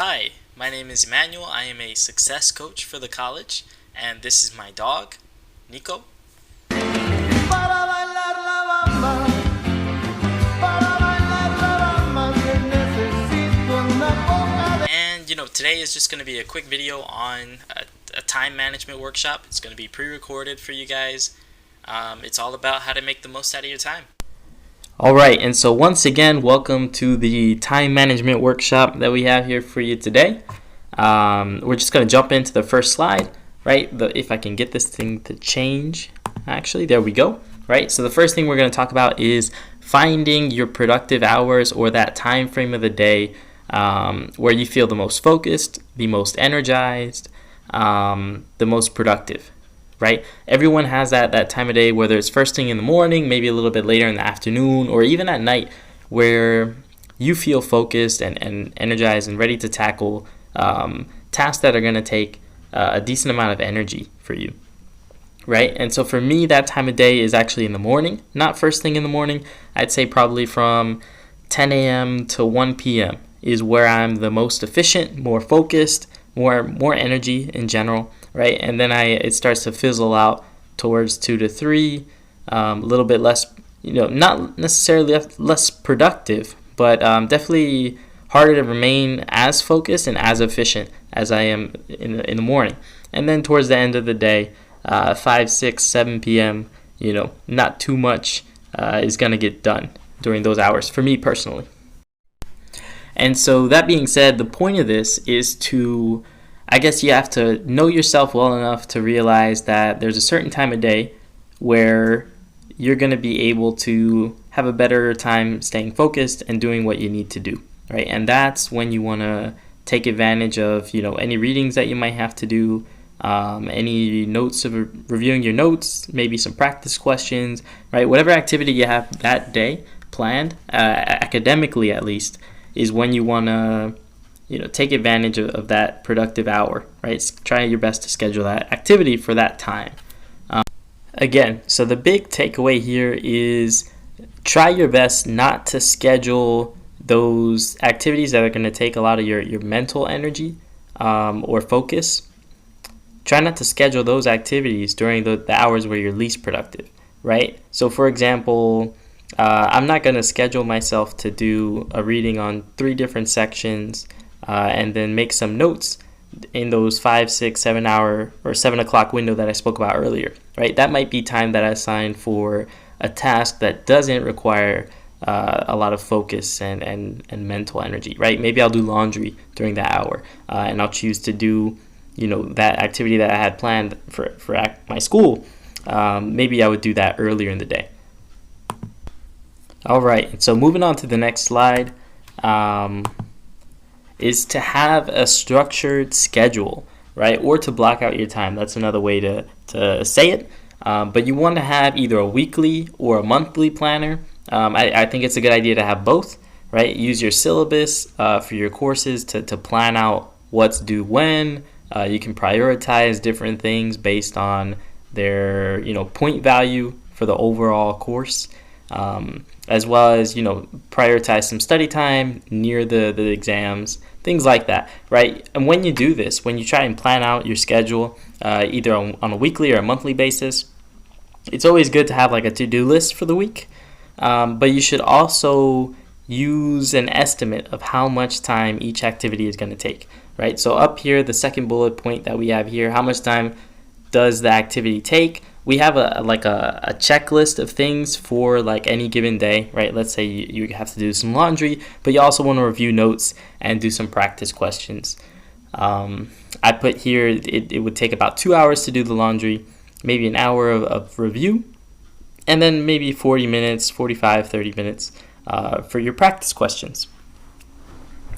Hi, my name is Emmanuel. I am a success coach for the college, and this is my dog, Nico. Para bailar la bamba, para bailar la bamba, que necesito una poca de... And today is just going to be a quick video on a time management workshop. It's going to be pre-recorded for you guys. It's all about how to make the most out of your time. All right, and so once again, welcome to the time management workshop that we have here for you today. We're just going to jump into the first slide, right? If I can get this thing to change, actually, there we go, right? So the first thing we're going to talk about is finding your productive hours or that time frame of the day where you feel the most focused, the most energized, the most productive. Right? Everyone has that time of day, whether it's first thing in the morning, maybe a little bit later in the afternoon, or even at night, where you feel focused and energized and ready to tackle tasks that are going to take a decent amount of energy for you. Right? And so for me, that time of day is actually in the morning, not first thing in the morning. I'd say probably from 10 a.m. to 1 p.m. is where I'm the most efficient, more focused, more energy in general. Right, and then it starts to fizzle out towards 2 to 3, a little bit less, not necessarily less productive, but definitely harder to remain as focused and as efficient as I am in the morning. And then towards the end of the day, 5, 6, 7 p.m., not too much is going to get done during those hours for me personally. And so that being said, the point of this is to, I guess you have to know yourself well enough to realize that there's a certain time of day where you're going to be able to have a better time staying focused and doing what you need to do, right? And that's when you want to take advantage of, any readings that you might have to do, any notes of reviewing your notes, maybe some practice questions, right? Whatever activity you have that day planned, academically at least, is when you want to take advantage of that productive hour, right? Try your best to schedule that activity for that time. Again, so the big takeaway here is try your best not to schedule those activities that are going to take a lot of your mental energy or focus. Try not to schedule those activities during the hours where you're least productive, right? So for example, I'm not going to schedule myself to do a reading on 3 different sections and then make some notes in those 5, 6, 7 hour or 7 o'clock window that I spoke about earlier, right? That might be time that I assigned for a task that doesn't require a lot of focus and mental energy, right? Maybe I'll do laundry during that hour and I'll choose to do, that activity that I had planned for my school. Maybe I would do that earlier in the day. All right, so moving on to the next slide. Is to have a structured schedule, right? Or to block out your time. That's another way to say it. But you want to have either a weekly or a monthly planner. I think it's a good idea to have both, right? Use your syllabus for your courses to plan out what's due when. You can prioritize different things based on their point value for the overall course. As well as, prioritize some study time near the exams, things like that, right? And when you do this, when you try and plan out your schedule, either on a weekly or a monthly basis, it's always good to have like a to-do list for the week. But you should also use an estimate of how much time each activity is going to take, right? So up here, the second bullet point that we have here, how much time does the activity take? We have a checklist of things for like any given day, right? Let's say you have to do some laundry, but you also want to review notes and do some practice questions. I put here it would take about 2 hours to do the laundry, maybe an hour of review, and then maybe 40 minutes, 45, 30 minutes for your practice questions,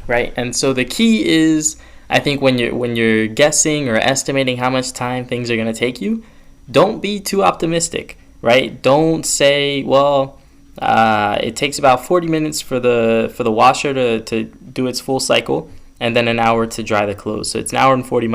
right? And so the key is, I think when you're guessing or estimating how much time things are going to take you, don't be too optimistic, right? Don't say, well, it takes about 40 minutes for the washer to do its full cycle and then an hour to dry the clothes. So it's an hour and 40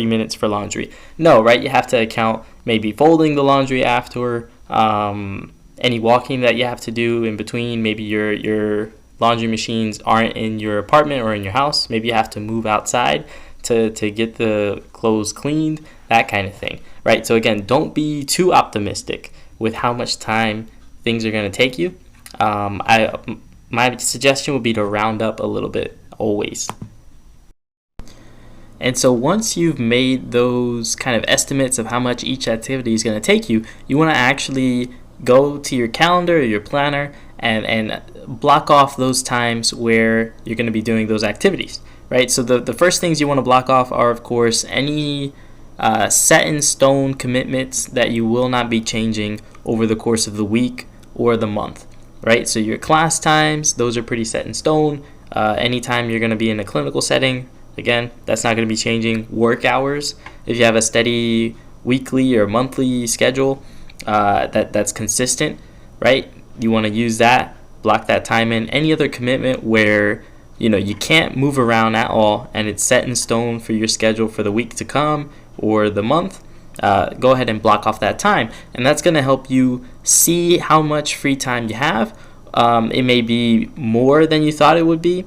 minutes for laundry. No, right? You have to account maybe folding the laundry after, any walking that you have to do in between, maybe your laundry machines aren't in your apartment or in your house. Maybe you have to move outside to get the clothes cleaned, that kind of thing, right? So again, don't be too optimistic with how much time things are going to take you. My suggestion would be to round up a little bit always. And so once you've made those kind of estimates of how much each activity is going to take you, you want to actually go to your calendar or your planner and block off those times where you're going to be doing those activities, right? So the first things you want to block off are, of course, any set in stone commitments that you will not be changing over the course of the week or the month, right? So your class times, those are pretty set in stone. Anytime you're going to be in a clinical setting, again, that's not going to be changing. Work hours, if you have a steady weekly or monthly schedule that's consistent, right? You want to use that, block that time in. Any other commitment where you can't move around at all and it's set in stone for your schedule for the week to come or the month, go ahead and block off that time. And that's going to help you see how much free time you have. It may be more than you thought it would be,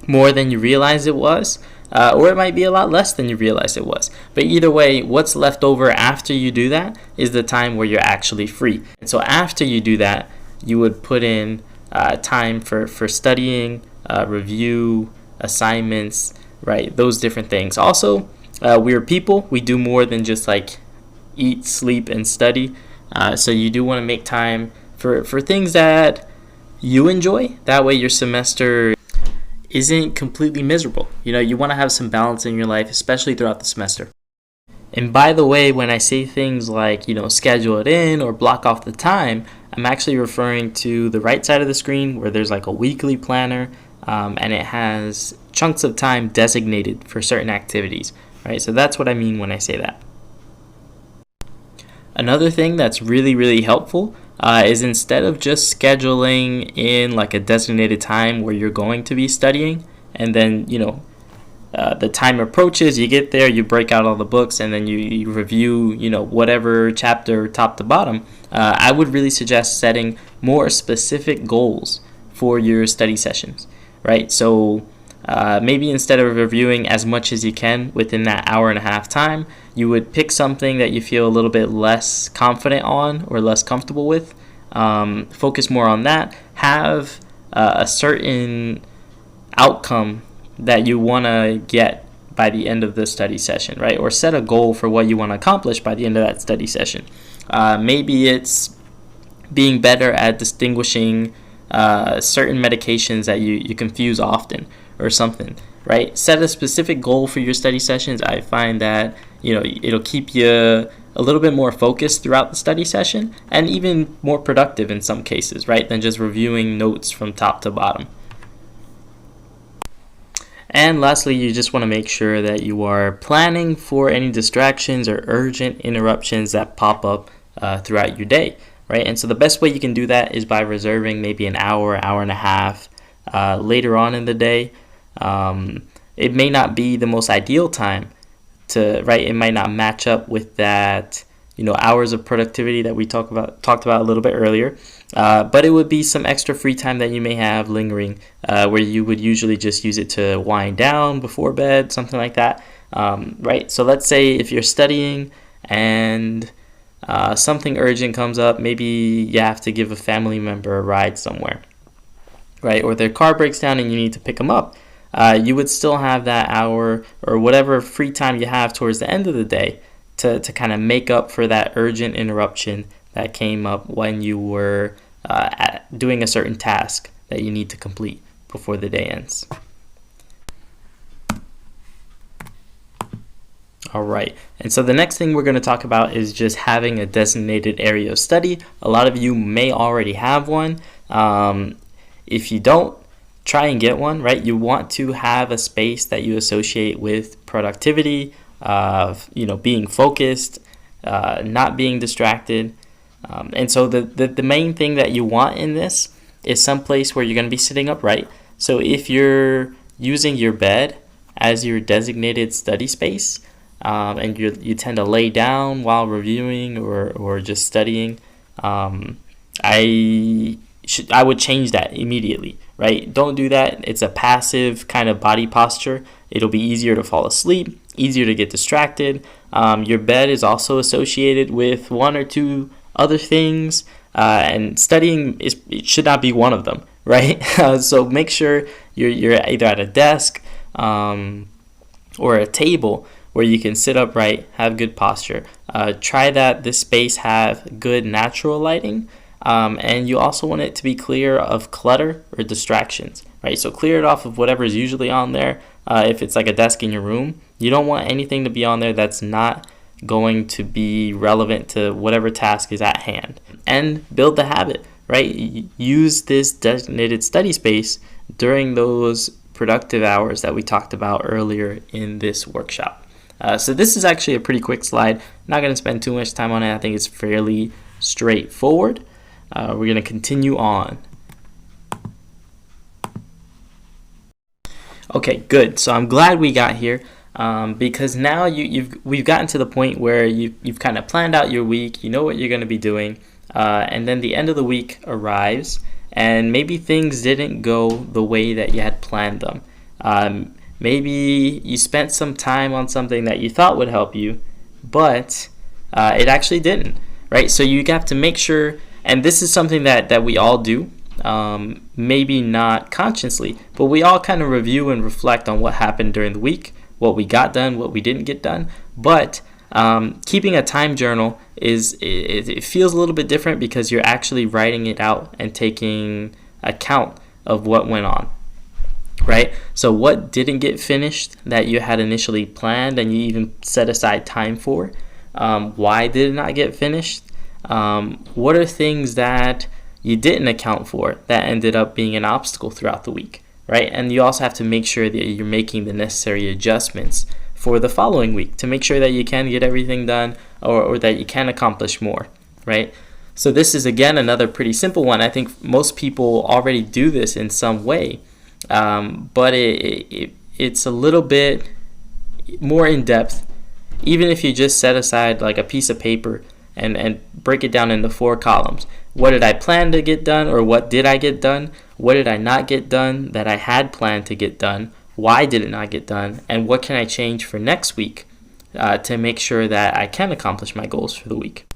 more than you realized it was, or it might be a lot less than you realized it was. But either way, what's left over after you do that is the time where you're actually free. And so after you do that, you would put in time for studying, review, assignments, right? Those different things. Also, we're people. We do more than just like eat, sleep, and study. So you do want to make time for things that you enjoy. That way your semester isn't completely miserable. You want to have some balance in your life, especially throughout the semester. And by the way, when I say things like, schedule it in or block off the time, I'm actually referring to the right side of the screen where there's like a weekly planner, and it has chunks of time designated for certain activities, right? So that's what I mean when I say that. Another thing that's really, really helpful is instead of just scheduling in like a designated time where you're going to be studying, and then, the time approaches, you get there, you break out all the books, and then you review, whatever chapter top to bottom, I would really suggest setting more specific goals for your study sessions, right? So maybe instead of reviewing as much as you can within that hour and a half time, you would pick something that you feel a little bit less confident on or less comfortable with. Focus more on that. Have a certain outcome that you want to get by the end of the study session, right? Or set a goal for what you want to accomplish by the end of that study session. Maybe it's being better at distinguishing certain medications that you confuse often or something, right? Set a specific goal for your study sessions. I find that it'll keep you a little bit more focused throughout the study session and even more productive in some cases, right, than just reviewing notes from top to bottom. And lastly, you just want to make sure that you are planning for any distractions or urgent interruptions that pop up throughout your day, right? And so the best way you can do that is by reserving maybe an hour and a half later on in the day. It may not be the most ideal time right? It might not match up with that, hours of productivity that we talked about a little bit earlier. But it would be some extra free time that you may have lingering, where you would usually just use it to wind down before bed, something like that, right? So let's say if you're studying and something urgent comes up, maybe you have to give a family member a ride somewhere, right? Or their car breaks down and you need to pick them up. You would still have that hour or whatever free time you have towards the end of the day to kind of make up for that urgent interruption that came up when you were doing a certain task that you need to complete before the day ends. All right, and so the next thing we're going to talk about is just having a designated area of study. A lot of you may already have one. If you don't, try and get one, right? You want to have a space that you associate with productivity, being focused, not being distracted. And so the main thing that you want in this is some place where you're going to be sitting upright. So if you're using your bed as your designated study space, and you tend to lay down while reviewing or just studying, I I would change that immediately, right? Don't do that. It's a passive kind of body posture. It'll be easier to fall asleep, easier to get distracted. Your bed is also associated with one or two other things, and studying it should not be one of them, right? So make sure you're either at a desk or a table where you can sit upright, have good posture. Try that this space have good natural lighting, and you also want it to be clear of clutter or distractions, right? So clear it off of whatever is usually on there. If it's like a desk in your room, you don't want anything to be on there that's not going to be relevant to whatever task is at hand. And build the habit, right? Use this designated study space during those productive hours that we talked about earlier in this workshop. So this is actually a pretty quick slide. Not going to spend too much time on it. I think it's fairly straightforward. We're going to continue on. Okay, good. So I'm glad we got here because now we've gotten to the point where you've kind of planned out your week. You know what you're going to be doing, and then the end of the week arrives, and maybe things didn't go the way that you had planned them. Maybe you spent some time on something that you thought would help you, but it actually didn't, right? So you have to make sure, and this is something that we all do, maybe not consciously, but we all kind of review and reflect on what happened during the week, what we got done, what we didn't get done. But keeping a time journal it feels a little bit different because you're actually writing it out and taking account of what went on, right? So what didn't get finished that you had initially planned and you even set aside time for? Why did it not get finished? What are things that you didn't account for that ended up being an obstacle throughout the week, right? And you also have to make sure that you're making the necessary adjustments for the following week to make sure that you can get everything done or that you can accomplish more, right? So this is, again, another pretty simple one. I think most people already do this in some way, but it's a little bit more in depth. Even if you just set aside like a piece of paper and break it down into 4 columns. What did I plan to get done, or what did I get done? What did I not get done that I had planned to get done? Why did it not get done? And what can I change for next week to make sure that I can accomplish my goals for the week?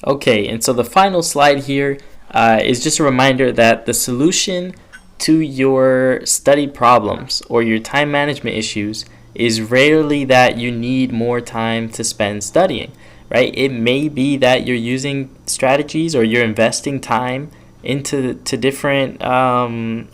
Okay, and so the final slide here is just a reminder that the solution to your study problems or your time management issues is rarely that you need more time to spend studying, right? It may be that you're using strategies or you're investing time into different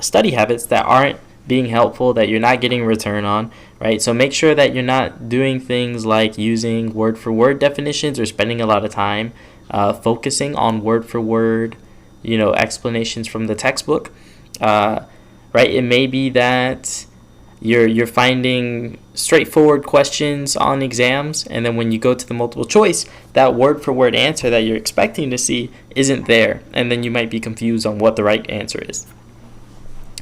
study habits that aren't being helpful, that you're not getting a return on, right? So make sure that you're not doing things like using word-for-word definitions or spending a lot of time focusing on word-for-word, explanations from the textbook, right? It may be that you're finding straightforward questions on exams, and then when you go to the multiple choice, that word-for-word answer that you're expecting to see isn't there, and then you might be confused on what the right answer is.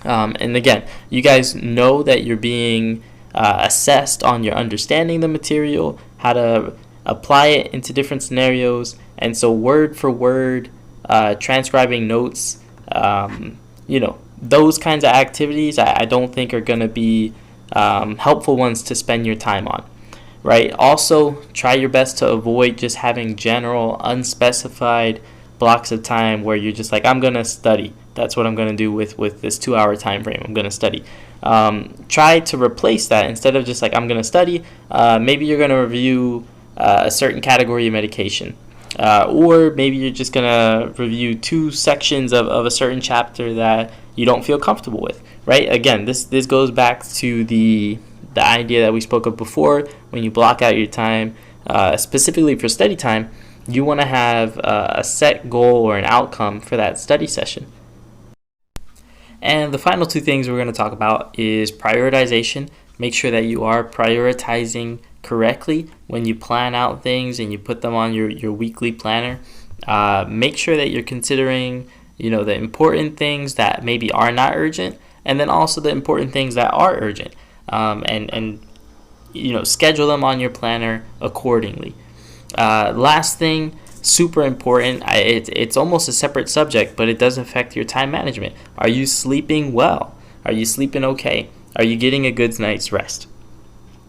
And again, you guys know that you're being assessed on your understanding the material, how to apply it into different scenarios, and so word-for-word transcribing notes, those kinds of activities I don't think are going to be helpful ones to spend your time on, right? Also, try your best to avoid just having general unspecified blocks of time where you're just like, I'm going to study. That's what I'm going to do with this 2-hour time frame. I'm going to study. Try to replace that. Instead of just like, I'm going to study, maybe you're going to review a certain category of medication. Or maybe you're just going to review 2 sections of a certain chapter that you don't feel comfortable with, right? Again, this goes back to the idea that we spoke of before. When you block out your time, specifically for study time, you want to have a set goal or an outcome for that study session. And the final 2 things we're going to talk about is prioritization. Make sure that you are prioritizing correctly when you plan out things and you put them on your weekly planner. Make sure that you're considering the important things that maybe are not urgent, and then also the important things that are urgent, and schedule them on your planner accordingly. Last thing, super important. It's almost a separate subject, but it does affect your time management. Are you sleeping well? Are you sleeping okay? Are you getting a good night's rest?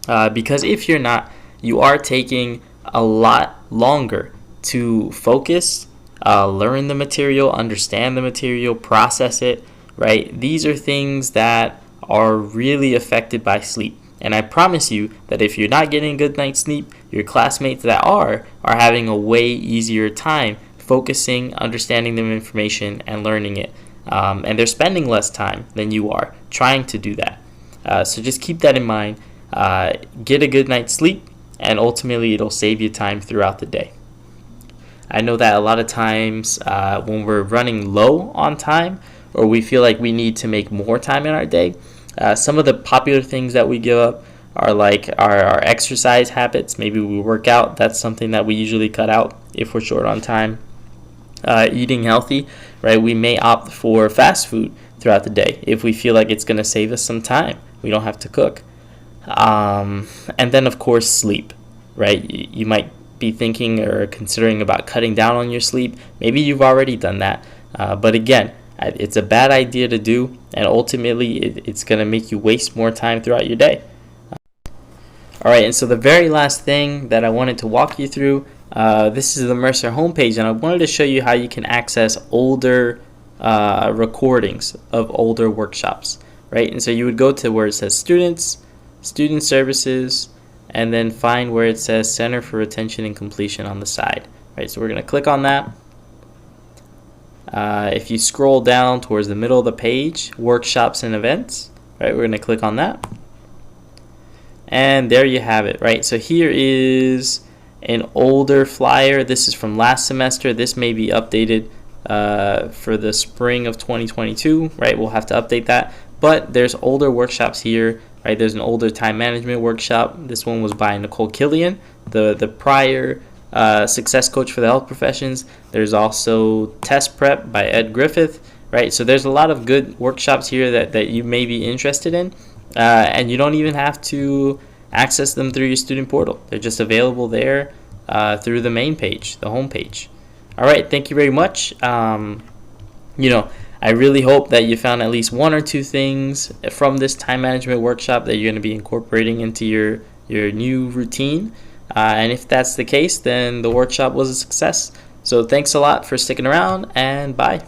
Because if you're not, you are taking a lot longer to focus, learn the material, understand the material, process it, right? These are things that are really affected by sleep. And I promise you that if you're not getting a good night's sleep, your classmates that are having a way easier time focusing, understanding the information, and learning it. And they're spending less time than you are trying to do that. So just keep that in mind. Get a good night's sleep, and ultimately it'll save you time throughout the day. I know that a lot of times when we're running low on time, or we feel like we need to make more time in our day, some of the popular things that we give up are like our exercise habits. Maybe we work out. That's something that we usually cut out if we're short on time. Eating healthy, right? We may opt for fast food throughout the day if we feel like it's going to save us some time. We don't have to cook. And then, of course, sleep, right? You might be thinking or considering about cutting down on your sleep. Maybe you've already done that. But again, it's a bad idea to do, and ultimately it's going to make you waste more time throughout your day. All right, and so the very last thing that I wanted to walk you through, this is the Mercer homepage, and I wanted to show you how you can access older recordings of older workshops, right? And so you would go to where it says Students, Student Services, and then find where it says Center for Retention and Completion on the side, right? So we're going to click on that. If you scroll down towards the middle of the page, Workshops and Events, right? We're going to click on that. And there you have it, right? So here is an older flyer. This is from last semester. This may be updated for the spring of 2022, right? We'll have to update that. But there's older workshops here, right? There's an older time management workshop. This one was by Nicole Killian, the prior success coach for the health professions. There's also Test Prep by Ed Griffith, right? So there's a lot of good workshops here that you may be interested in, and you don't even have to access them through your student portal. They're just available there through the main page, the home page. All right, thank you very much. I really hope that you found at least one or two things from this time management workshop that you're going to be incorporating into your new routine. And if that's the case, then the workshop was a success. So thanks a lot for sticking around, and bye.